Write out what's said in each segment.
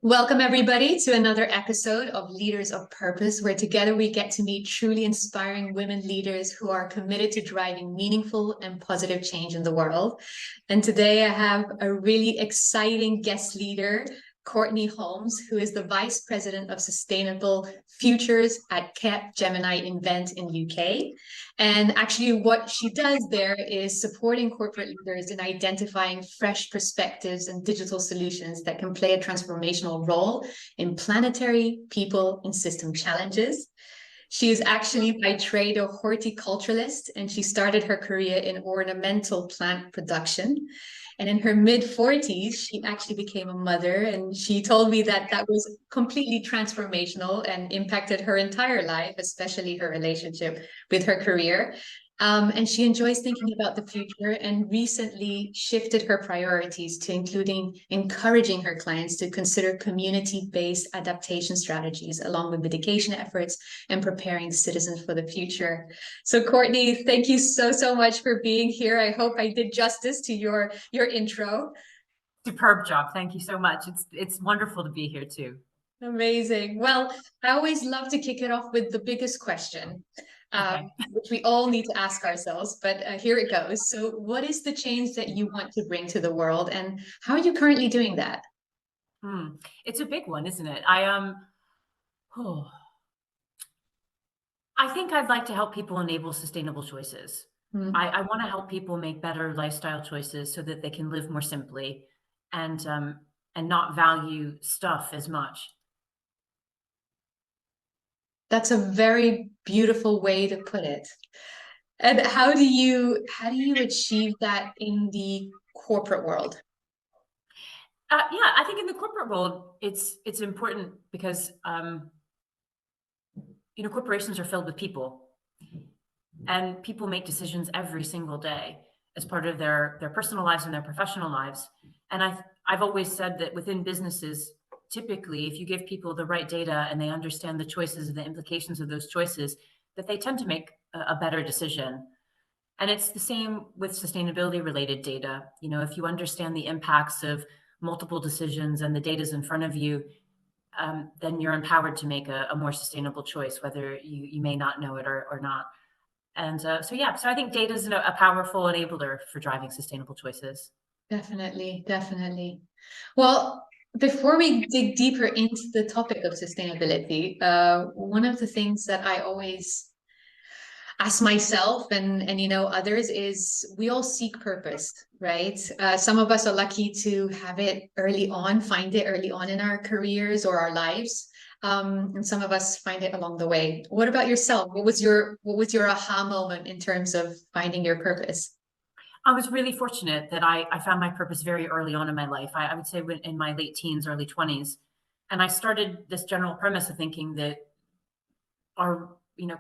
Welcome, everybody, to another episode of Leaders of Purpose, where together we get to meet truly inspiring women leaders who are committed to driving meaningful and positive change in the world. And today I have a really exciting guest leader, Courtney Holm, who is the Vice President of Sustainable Futures at Capgemini Invent in UK. And actually, what she does there is supporting corporate leaders in identifying fresh perspectives and digital solutions that can play a transformational role in planetary, people, and system challenges. She is actually by trade a horticulturalist, and she started her career in ornamental plant production. And in her mid 40s, she actually became a mother. And she told me that that was completely transformational and impacted her entire life, especially her relationship with her career. And she enjoys thinking about the future and recently shifted her priorities to including encouraging her clients to consider community-based adaptation strategies along with mitigation efforts and preparing citizens for the future. So Courtney, thank you so much for being here. I hope I did justice to your intro. Superb job. Thank you so much. It's wonderful to be here too. Amazing. Well, I always love to kick it off with the biggest question. Which we all need to ask ourselves, but here it goes. So what is the change that you want to bring to the world, and how are you currently doing that? It's a big one, isn't it? I think I'd like to help people enable sustainable choices. I want to help people make better lifestyle choices so that they can live more simply and not value stuff as much. That's a very beautiful way to put it. And how do you achieve that in the corporate world? Yeah, I think in the corporate world, it's important because corporations are filled with people, and people make decisions every single day as part of their personal lives and their professional lives. And I've always said that within businesses, typically, if you give people the right data and they understand the choices and the implications of those choices, that they tend to make a better decision. And it's the same with sustainability related data. You know, if you understand the impacts of multiple decisions and the data's in front of you, then you're empowered to make a more sustainable choice, whether you may not know it or not. And so I think data is a powerful enabler for driving sustainable choices. Definitely. Well, before we dig deeper into the topic of sustainability, one of the things that I always ask myself and others is we all seek purpose, right? Some of us are lucky to have it early on, find it early on in our careers or our lives. And some of us find it along the way. What about yourself? What was your aha moment in terms of finding your purpose? I was really fortunate that I found my purpose very early on in my life. I would say in my late teens, early 20s. And I started this general premise of thinking that our,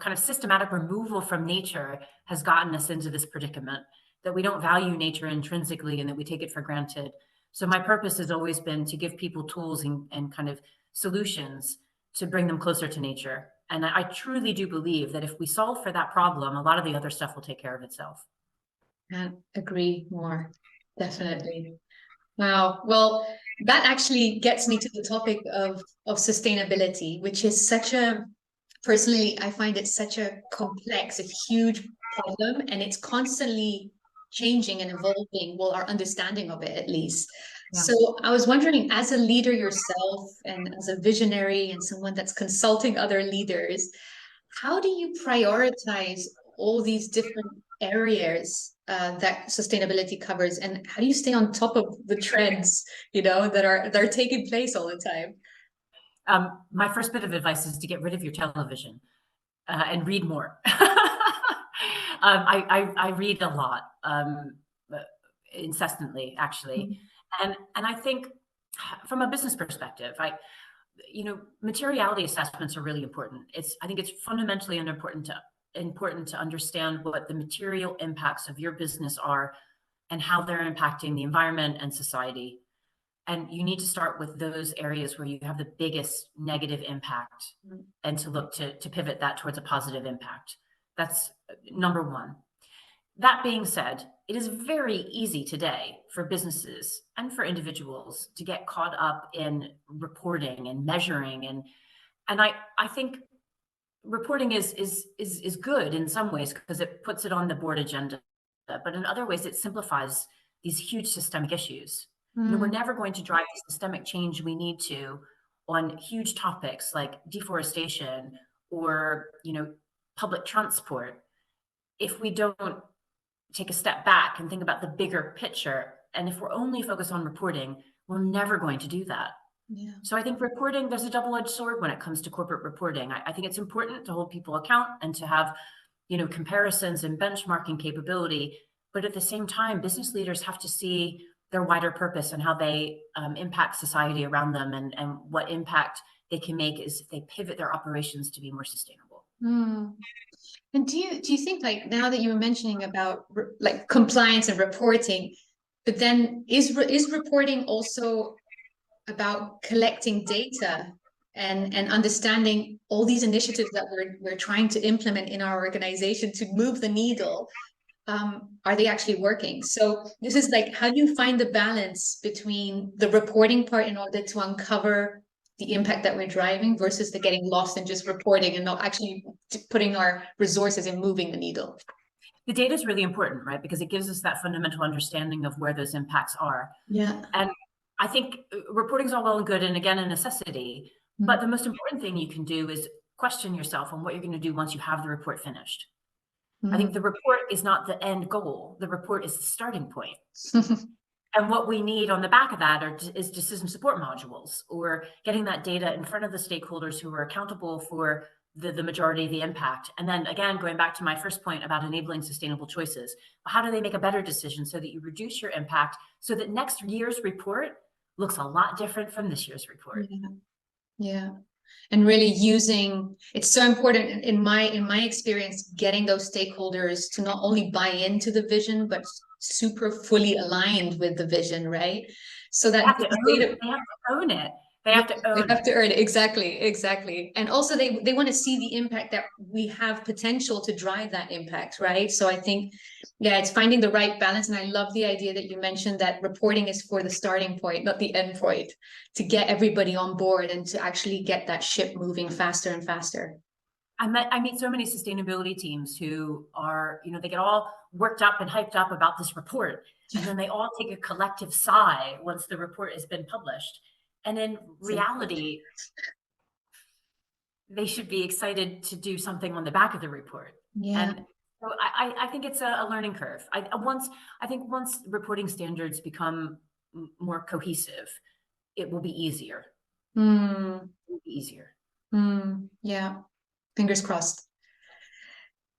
kind of systematic removal from nature has gotten us into this predicament, that we don't value nature intrinsically and that we take it for granted. So my purpose has always been to give people tools and kind of solutions to bring them closer to nature. And I truly do believe that if we solve for that problem, a lot of the other stuff will take care of itself. Can't agree more. Definitely. Wow. Well, that actually gets me to the topic of sustainability, which is personally, I find it such a complex, a huge problem, and it's constantly changing and evolving, well, our understanding of it at least. Yeah. So I was wondering, as a leader yourself and as a visionary and someone that's consulting other leaders, how do you prioritize all these different areas that sustainability covers, and how do you stay on top of the trends, that are taking place all the time? My first bit of advice is to get rid of your television and read more. I read a lot, incessantly, actually, and I think from a business perspective, materiality assessments are really important. I think it's fundamentally important to understand what the material impacts of your business are and how they're impacting the environment and society. And you need to start with those areas where you have the biggest negative impact and to look to pivot that towards a positive impact. That's number one. That being said, it is very easy today for businesses and for individuals to get caught up in reporting and measuring. And I think reporting is good in some ways because it puts it on the board agenda, but in other ways it simplifies these huge systemic issues. We're never going to drive the systemic change we need to on huge topics like deforestation or, public transport if we don't take a step back and think about the bigger picture. And if we're only focused on reporting, we're never going to do that. Yeah. So I think reporting, there's a double-edged sword when it comes to corporate reporting. I think it's important to hold people account and to have, comparisons and benchmarking capability. But at the same time, business leaders have to see their wider purpose and how they impact society around them, and what impact they can make is if they pivot their operations to be more sustainable. And do you think, like, now that you were mentioning about like compliance and reporting, but then is reporting also about collecting data and understanding all these initiatives that we're trying to implement in our organization to move the needle? Are they actually working? So this is like, how do you find the balance between the reporting part in order to uncover the impact that we're driving versus the getting lost in just reporting and not actually putting our resources in moving the needle? The data is really important, right? Because it gives us that fundamental understanding of where those impacts are. Yeah. And I think reporting is all well and good, and again, a necessity. But the most important thing you can do is question yourself on what you're going to do once you have the report finished. I think the report is not the end goal. The report is the starting point. And what we need on the back of that is decision support modules, or getting that data in front of the stakeholders who are accountable for the majority of the impact. And then again, going back to my first point about enabling sustainable choices, how do they make a better decision so that you reduce your impact so that next year's report looks a lot different from this year's report? Yeah. And really using, it's so important in my experience, getting those stakeholders to not only buy into the vision, but super fully aligned with the vision, right? So that they have to own it. They have to own it. They have to earn it. Exactly. And also they want to see the impact that we have potential to drive that impact, right? So I think, it's finding the right balance. And I love the idea that you mentioned that reporting is for the starting point, not the end point, to get everybody on board and to actually get that ship moving faster and faster. I meet so many sustainability teams who are, they get all worked up and hyped up about this report. And then they all take a collective sigh once the report has been published. And in reality, they should be excited to do something on the back of the report. Yeah. And so I think it's a learning curve. Once reporting standards become more cohesive, it will be easier. It will be easier. Yeah. Fingers crossed.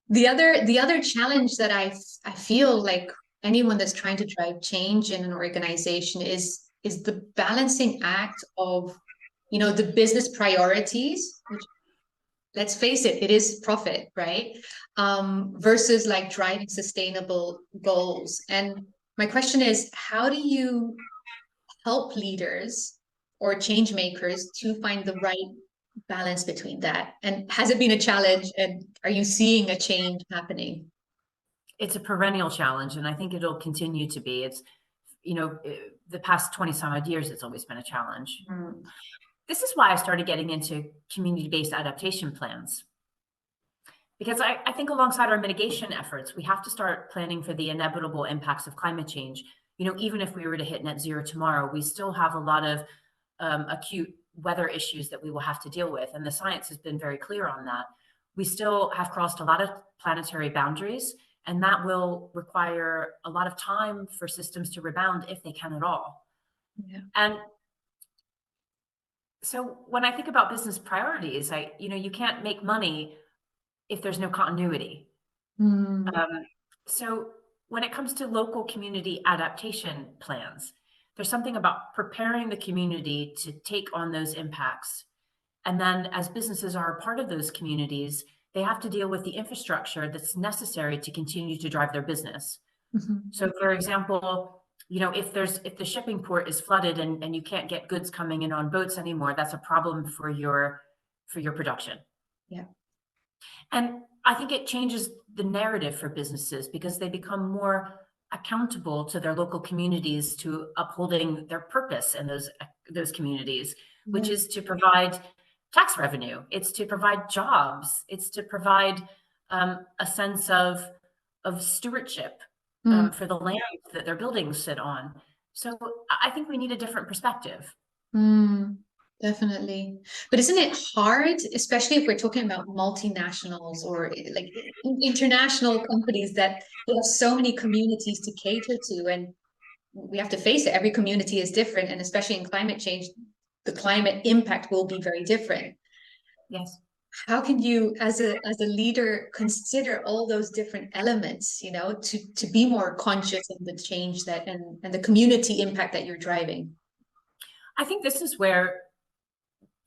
The other challenge that I feel like anyone that's trying to drive change in an organization is the balancing act of, the business priorities, which, let's face it, it is profit, right? Versus like driving sustainable goals. And my question is, how do you help leaders or change makers to find the right balance between that? And has it been a challenge, and are you seeing a change happening? It's a perennial challenge, and I think it'll continue to be. It's, the past 20 some odd years, it's always been a challenge. This is why I started getting into community-based adaptation plans. Because I think alongside our mitigation efforts, we have to start planning for the inevitable impacts of climate change. Even if we were to hit net zero tomorrow, we still have a lot of acute weather issues that we will have to deal with. And the science has been very clear on that. We still have crossed a lot of planetary boundaries, and that will require a lot of time for systems to rebound if they can at all. Yeah. And so when I think about business priorities, you can't make money if there's no continuity. So when it comes to local community adaptation plans, there's something about preparing the community to take on those impacts. And then as businesses are a part of those communities, they have to deal with the infrastructure that's necessary to continue to drive their business. So for example, if the shipping port is flooded and you can't get goods coming in on boats anymore, that's a problem for your production. Yeah. And I think it changes the narrative for businesses because they become more accountable to their local communities to upholding their purpose in those communities, which is to provide tax revenue. It's to provide jobs. It's to provide a sense of stewardship for the land that their buildings sit on. So I think we need a different perspective. Definitely. But isn't it hard, especially if we're talking about multinationals or like international companies, that they have so many communities to cater to, and we have to face it, every community is different, and especially in climate change, the climate impact will be very different. Yes. How can you, as a leader, consider all those different elements, to be more conscious of the change that and the community impact that you're driving? I think this is where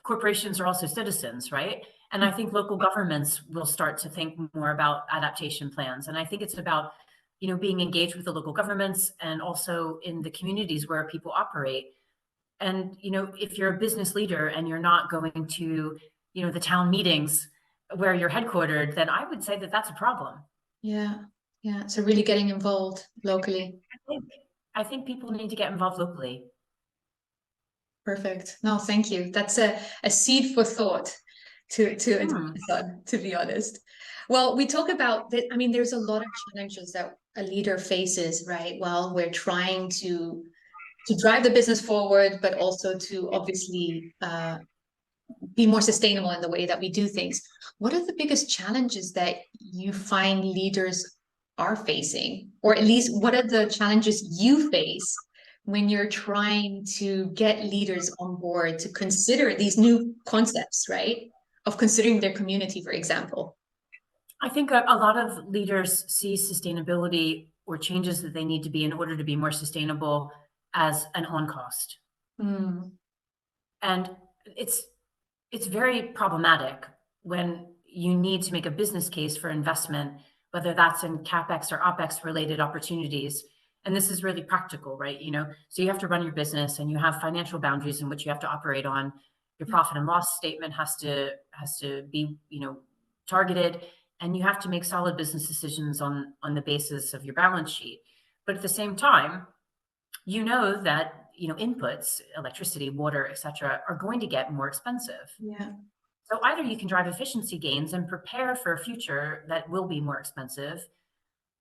corporations are also citizens, right? And I think local governments will start to think more about adaptation plans. And I think it's about, being engaged with the local governments and also in the communities where people operate. And, if you're a business leader and you're not going to, the town meetings where you're headquartered, then I would say that that's a problem. Yeah. Yeah. So really getting involved locally. I think people need to get involved locally. Perfect. No, thank you. That's a seed for thought to be honest. Well, we talk about that. I mean, there's a lot of challenges that a leader faces, right? Well, we're trying to drive the business forward, but also to obviously be more sustainable in the way that we do things. What are the biggest challenges that you find leaders are facing? Or at least what are the challenges you face when you're trying to get leaders on board to consider these new concepts, right? Of considering their community, for example. I think a lot of leaders see sustainability or changes that they need to be in order to be more sustainable as an on cost. And it's very problematic when you need to make a business case for investment, whether that's in CapEx or OpEx related opportunities. And this is really practical, right? So you have to run your business and you have financial boundaries in which you have to operate on. Your profit and loss statement has to be, targeted, and you have to make solid business decisions on the basis of your balance sheet. But at the same time, that inputs, electricity, water, etc., are going to get more expensive. Yeah. So either you can drive efficiency gains and prepare for a future that will be more expensive,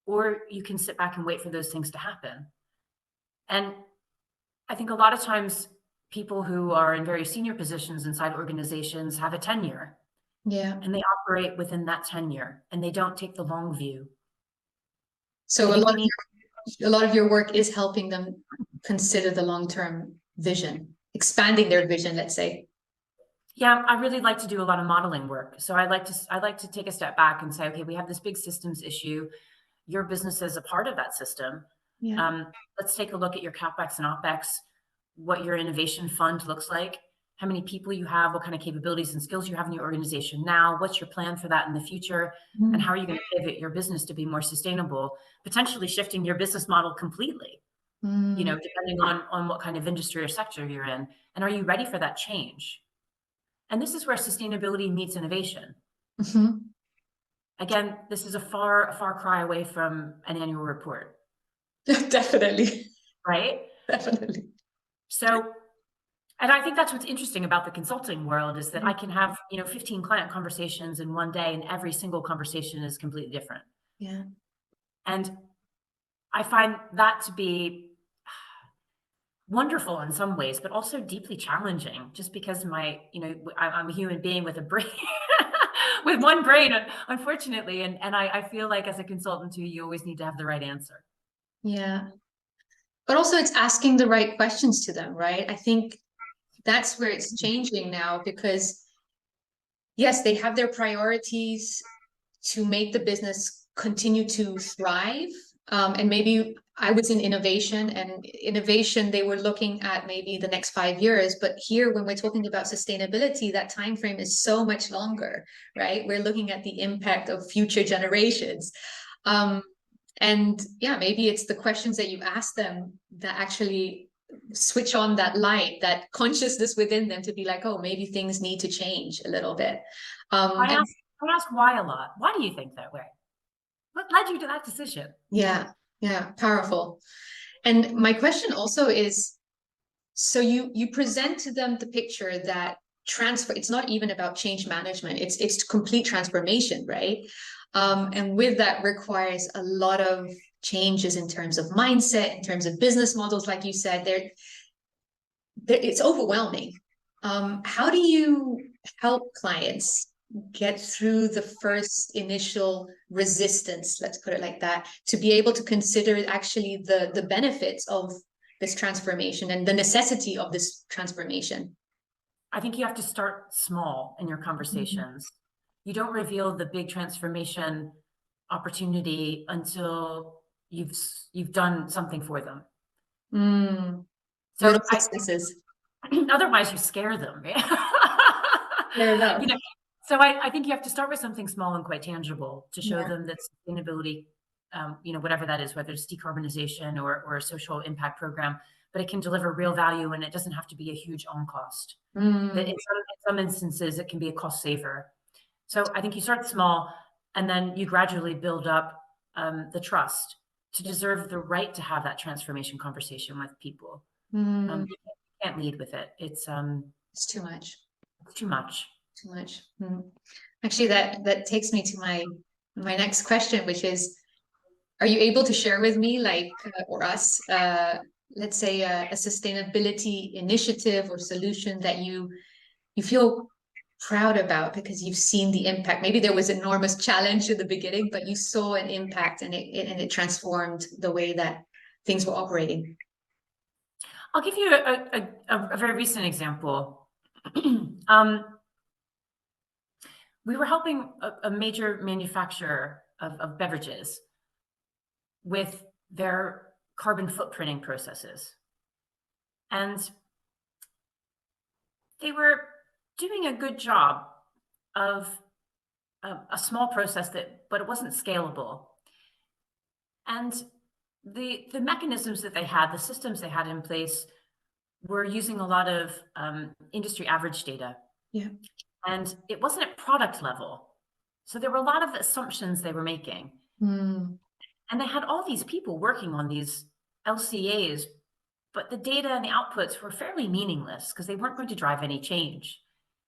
or you can sit back and wait for those things to happen. And I think a lot of times people who are in very senior positions inside organizations have a tenure. Yeah. And they operate within that tenure and they don't take the long view. So a lot of your work is helping them consider the long-term vision, expanding their vision, let's say. Yeah, I really like to do a lot of modeling work. So I like to take a step back and say, okay, we have this big systems issue. Your business is a part of that system. Yeah. Let's take a look at your CapEx and OpEx, what your innovation fund looks like, how many people you have, what kind of capabilities and skills you have in your organization now, what's your plan for that in the future, and how are you going to pivot your business to be more sustainable, potentially shifting your business model completely, depending on what kind of industry or sector you're in. And are you ready for that change? And this is where sustainability meets innovation. Again, this is a far cry away from an annual report. Definitely. Right? Definitely. So, and I think that's what's interesting about the consulting world is that I can have, 15 client conversations in one day, and every single conversation is completely different. Yeah. And I find that to be wonderful in some ways, but also deeply challenging, just because I'm a human being with a brain, with one brain, unfortunately. And I feel like as a consultant too, you always need to have the right answer. Yeah. But also it's asking the right questions to them, right? I think that's where it's changing now, because yes, they have their priorities to make the business continue to thrive. And maybe I was in innovation, and innovation, they were looking at maybe the next 5 years. But here, when we're talking about sustainability, that time frame is so much longer, right? We're looking at the impact of future generations. And yeah, maybe it's the questions that you ask them that actually switch on that light, that consciousness within them to be like, oh, maybe things need to change a little bit. I ask why a lot. Why do you think that way? What led you to that decision? Yeah. Yeah, powerful. And my question also is, so you present to them the picture that transfer, it's not even about change management, it's complete transformation, right? And with that requires a lot of changes in terms of mindset, in terms of business models, like you said, it's overwhelming. How do you help clients get through the first initial resistance, let's put it like that, to be able to consider actually the benefits of this transformation and the necessity of this transformation? I think you have to start small in your conversations. You don't reveal the big transformation opportunity until you've done something for them. Mm, So little successes. otherwise you scare them. Fair enough. You know, so I think you have to start with something small and quite tangible to show Yeah. them that sustainability, whatever that is, whether it's decarbonization or a social impact program, but it can deliver real value and it doesn't have to be a huge on cost. That Mm, in some instances, it can be a cost saver. So I think you start small and then you gradually build up the trust to yeah. deserve the right to have that transformation conversation with people. Mm, You can't lead with it. it's too much. It's too much. Too much. Mm. Actually, that takes me to my next question, which is, are you able to share with me, like, or us, let's say a sustainability initiative or solution that you feel proud about because you've seen the impact? Maybe there was enormous challenge in the beginning, but you saw an impact and it transformed the way that things were operating. I'll give you a very recent example. um, we were helping a major manufacturer of beverages with their carbon footprinting processes. And they were doing a good job of a small process but it wasn't scalable. And the mechanisms that they had, the systems they had in place, were using a lot of industry average data. Yeah. And it wasn't at product level. So there were a lot of assumptions they were making. Mm, And they had all these people working on these LCAs, but the data and the outputs were fairly meaningless because they weren't going to drive any change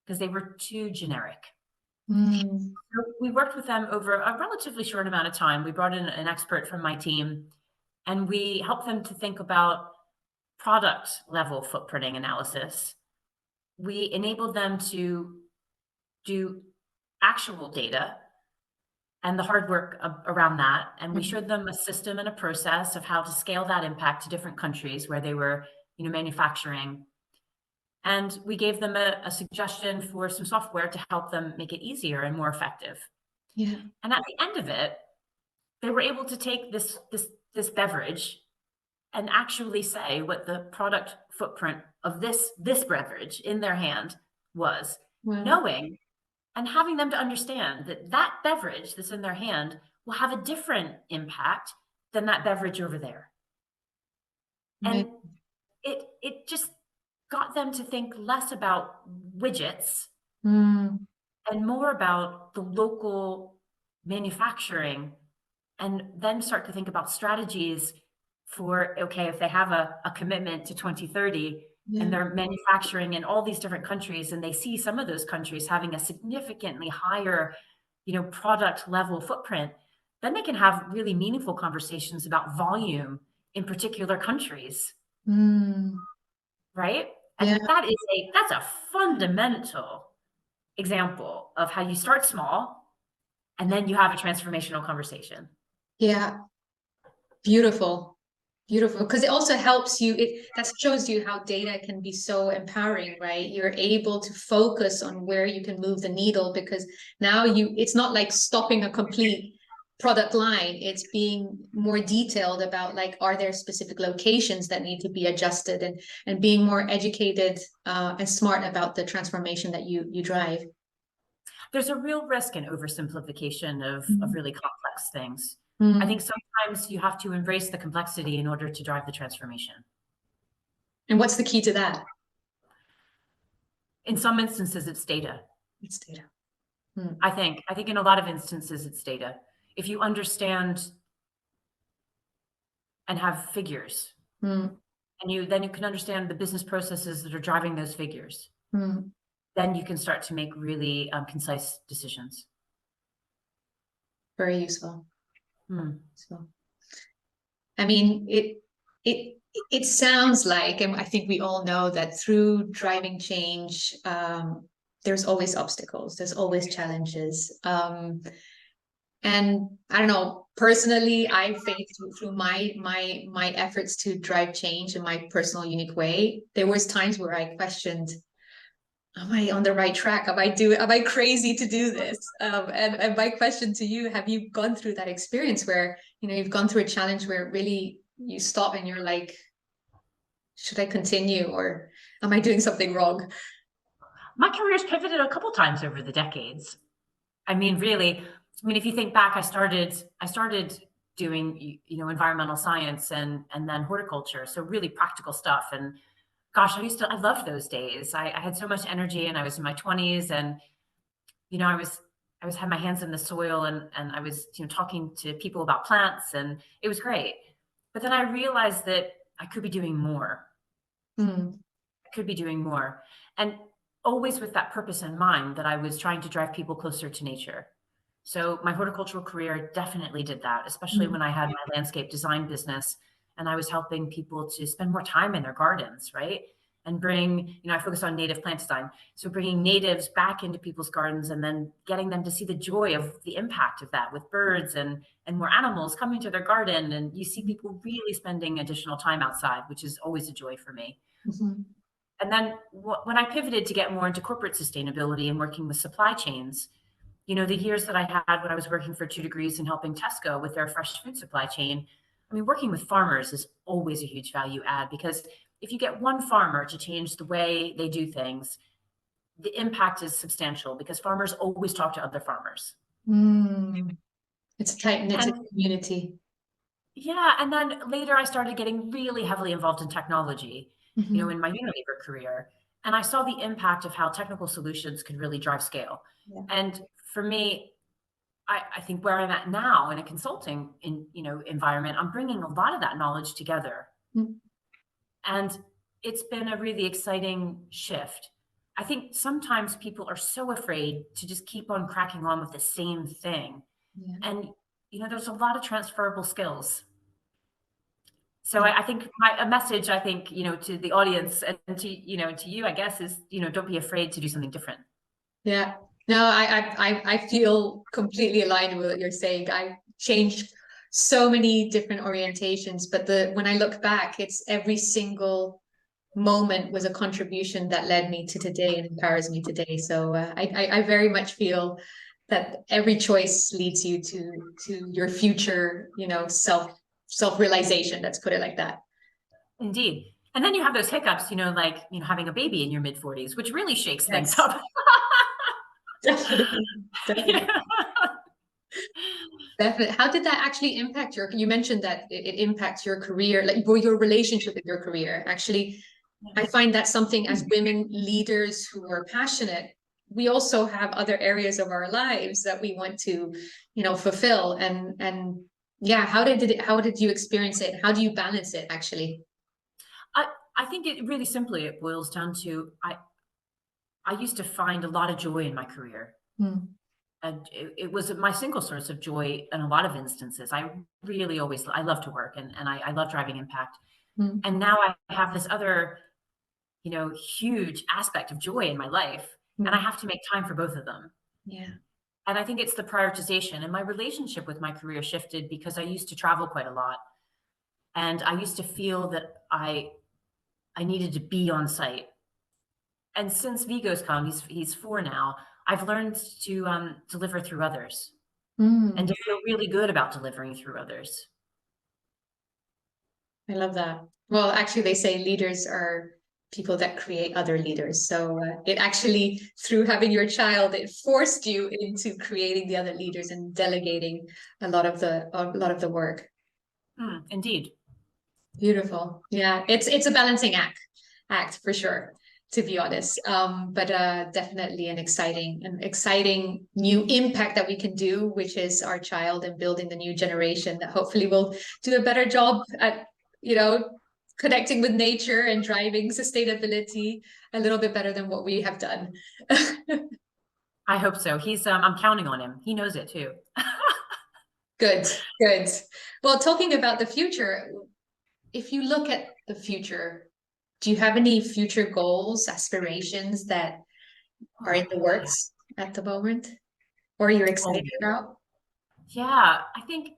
because they were too generic. mm, So we worked with them over a relatively short amount of time. We brought in an expert from my team and we helped them to think about product level footprinting analysis. We enabled them to do actual data and the hard work around that. And we showed them a system and a process of how to scale that impact to different countries where they were, manufacturing. And we gave them a suggestion for some software to help them make it easier and more effective. yeah. And at the end of it, they were able to take this beverage and actually say what the product footprint of this beverage in their hand was, Wow. knowing and having them to understand that that beverage that's in their hand will have a different impact than that beverage over there. And it just got them to think less about widgets Mm, and more about the local manufacturing, and then start to think about strategies for, okay, if they have a commitment to 2030 yeah. and they're manufacturing in all these different countries and they see some of those countries having a significantly higher, product level footprint, then they can have really meaningful conversations about volume in particular countries, Mm, right? yeah. And that's a fundamental example of how you start small and then you have a transformational conversation. Yeah. Beautiful. Beautiful. Because it also helps you, that shows you how data can be so empowering, right? You're able to focus on where you can move the needle because now it's not like stopping a complete product line. It's being more detailed about, like, are there specific locations that need to be adjusted, and being more educated and smart about the transformation that you drive. There's a real risk in oversimplification of Mm. really complex things. I think Mm. sometimes you have to embrace the complexity in order to drive the transformation. And what's the key to that? In some instances, it's data. It's data. Mm. I think in a lot of instances, it's data. If you understand and have figures. Mm. And then you can understand the business processes that are driving those figures. Mm. Then you can start to make really concise decisions. Very useful. Hmm. So, I mean, it sounds like, and I think we all know that through driving change, there's always obstacles, there's always challenges. And I don't know, personally, I faced through my efforts to drive change in my personal unique way. There was times where I questioned, am I on the right track? Am I crazy to do this? And my question to you, have you gone through that experience where, you've gone through a challenge where really you stop and you're like, should I continue or am I doing something wrong? My career's pivoted a couple times over the decades. I mean, really, if you think back, I started doing, environmental science and then horticulture. So really practical stuff. And gosh, I loved those days. I had so much energy and I was in my 20s and, I was had my hands in the soil and I was, talking to people about plants and it was great. But then I realized that I could be doing more. Mm. I could be doing more. And always with that purpose in mind that I was trying to drive people closer to nature. So my horticultural career definitely did that, especially Mm. when I had my landscape design business and I was helping people to spend more time in their gardens, right? And bring, I focus on native plant design. So bringing natives back into people's gardens and then getting them to see the joy of the impact of that with birds and more animals coming to their garden. And you see people really spending additional time outside, which is always a joy for me. Mm-hmm. And then when I pivoted to get more into corporate sustainability and working with supply chains, the years that I had when I was working for 2 Degrees and helping Tesco with their fresh food supply chain, working with farmers is always a huge value add because if you get one farmer to change the way they do things, the impact is substantial because farmers always talk to other farmers. Mm. It's a tight-knit And community. yeah, and then later I started getting really heavily involved in technology, Mm-hmm. in my Unilever career. And I saw the impact of how technical solutions could really drive scale. Yeah. And for me, I think where I'm at now in a consulting environment, I'm bringing a lot of that knowledge together. Mm. And it's been a really exciting shift. I think sometimes people are so afraid to just keep on cracking on with the same thing. Yeah. And, there's a lot of transferable skills. So Yeah. I think a message, I think, to the audience and to you, I guess, is, don't be afraid to do something different. Yeah. No, I feel completely aligned with what you're saying. I changed so many different orientations, but when I look back, it's every single moment was a contribution that led me to today and empowers me today. So I very much feel that every choice leads you to your future, self-realization. Let's put it like that. Indeed. And then you have those hiccups, like, having a baby in your mid 40s, which really shakes things Yes, up. definitely, definitely. Definitely. How did that actually impact you mentioned that it impacts your career, like your relationship with your career. Actually, I find that something as women leaders who are passionate, we also have other areas of our lives that we want to, fulfill. And yeah, how did you experience it? How do you balance it actually? I think it boils down to I used to find a lot of joy in my career. Hmm. And it was my single source of joy in a lot of instances. I love to work and I love driving impact. Hmm. And now I have this other, huge aspect of joy in my life. And I have to make time for both of them. Yeah. And I think it's the prioritization. And my relationship with my career shifted because I used to travel quite a lot. And I used to feel that I needed to be on site. And since Vigo's come, he's 4 now, I've learned to deliver through others and Mm. to feel really good about delivering through others. I love that. Well, actually, they say leaders are people that create other leaders. So it actually, through having your child, it forced you into creating the other leaders and delegating a lot of the work. Indeed. Beautiful. Yeah, it's a balancing act for sure. to be honest. But definitely an exciting new impact that we can do, which is our child and building the new generation that hopefully will do a better job at, connecting with nature and driving sustainability a little bit better than what we have done. I hope so. I'm counting on him. He knows it too. Good, good. Well, talking about the future, if you look at the future, do you have any future goals, aspirations that are in the works at the moment, or you're excited about? Yeah, I think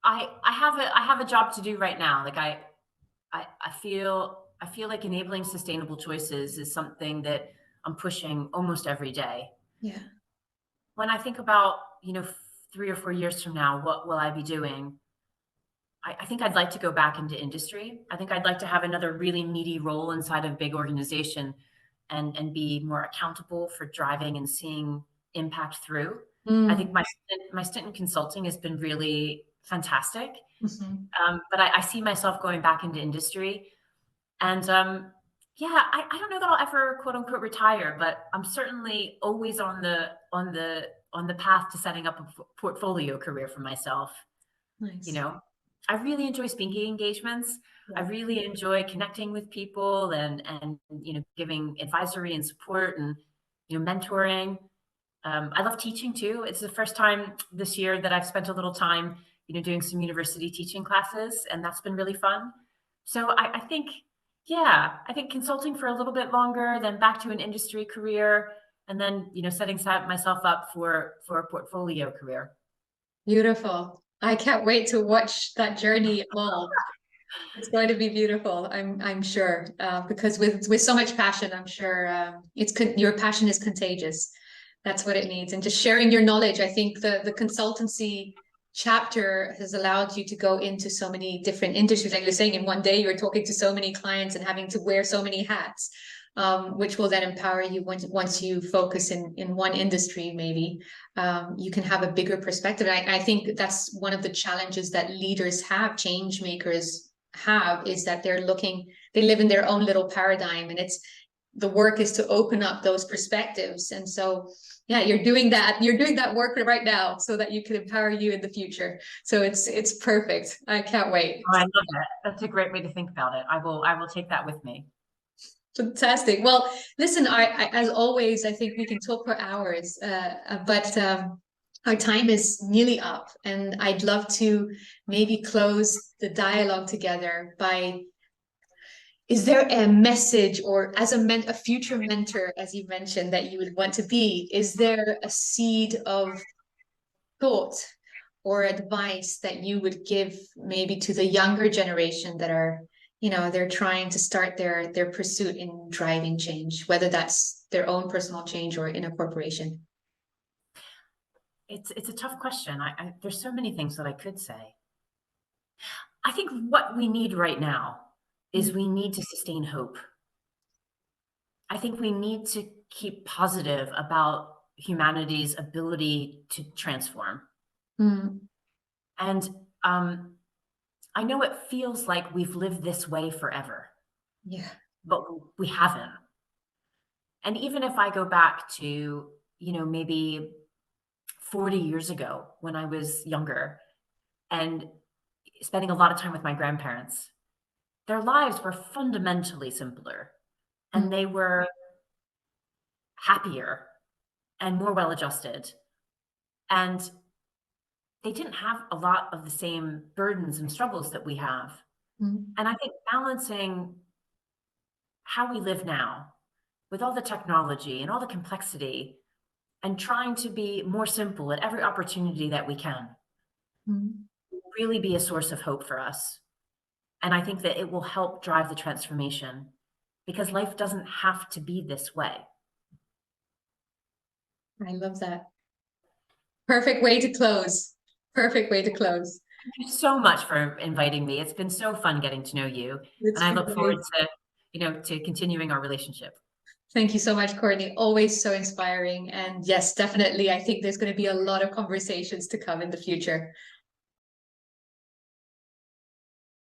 I have a job to do right now. Like I feel like enabling sustainable choices is something that I'm pushing almost every day. Yeah. When I think about, 3 or 4 years from now, what will I be doing? I think I'd like to go back into industry. I think I'd like to have another really meaty role inside of a big organization and be more accountable for driving and seeing impact through. I think my stint in consulting has been really fantastic. But I see myself going back into industry. And yeah, I don't know that I'll ever quote unquote retire, but I'm certainly always on the path to setting up a portfolio career for myself. Nice. I really enjoy speaking engagements. I really enjoy connecting with people and giving advisory and support and mentoring. I love teaching too. It's the first time this year that I've spent a little time doing some university teaching classes, and that's been really fun. So I think, I think consulting for a little bit longer, then back to an industry career, and then setting myself up for a portfolio career. Beautiful. I can't wait to watch that journey evolve. It's going to be beautiful. I'm sure, because with so much passion, I'm sure your passion is contagious. That's what it needs, and just sharing your knowledge. I think the consultancy chapter has allowed you to go into so many different industries. Like you're saying, in one day you're talking to so many clients and having to wear so many hats, which will then empower you once you focus in one industry. Maybe you can have a bigger perspective. And I think that's one of the challenges that leaders have, change makers have, is that they live in their own little paradigm, and the work is to open up those perspectives. And so you're doing that work right now so that you can empower you in the future. So it's perfect. I can't wait. Oh, I love that. That's a great way to think about it. I will take that with me. Fantastic. Well, listen, I as always, I think we can talk for hours, but our time is nearly up, and I'd love to maybe close the dialogue together by, is there a message, or as a future mentor, as you mentioned, that you would want to be? Is there a seed of thought or advice that you would give maybe to the younger generation that are, they're trying to start their pursuit in driving change, whether that's their own personal change or in a corporation? It's a tough question. There's so many things that I could say. I think what we need right now is we need to sustain hope. I think we need to keep positive about humanity's ability to transform. And I know it feels like we've lived this way forever. Yeah. But we haven't. And even if I go back to, maybe 40 years ago when I was younger and spending a lot of time with my grandparents, their lives were fundamentally simpler, and they were happier and more well-adjusted. And they didn't have a lot of the same burdens and struggles that we have. And I think balancing how we live now with all the technology and all the complexity, and trying to be more simple at every opportunity that we can, really be a source of hope for us. And I think that it will help drive the transformation, because life doesn't have to be this way. I love that. Perfect way to close. Perfect way to close. Thank you so much for inviting me. It's been so fun getting to know you. And I look forward to continuing our relationship. Thank you so much, Courtney. Always so inspiring. And yes, definitely, I think there's going to be a lot of conversations to come in the future.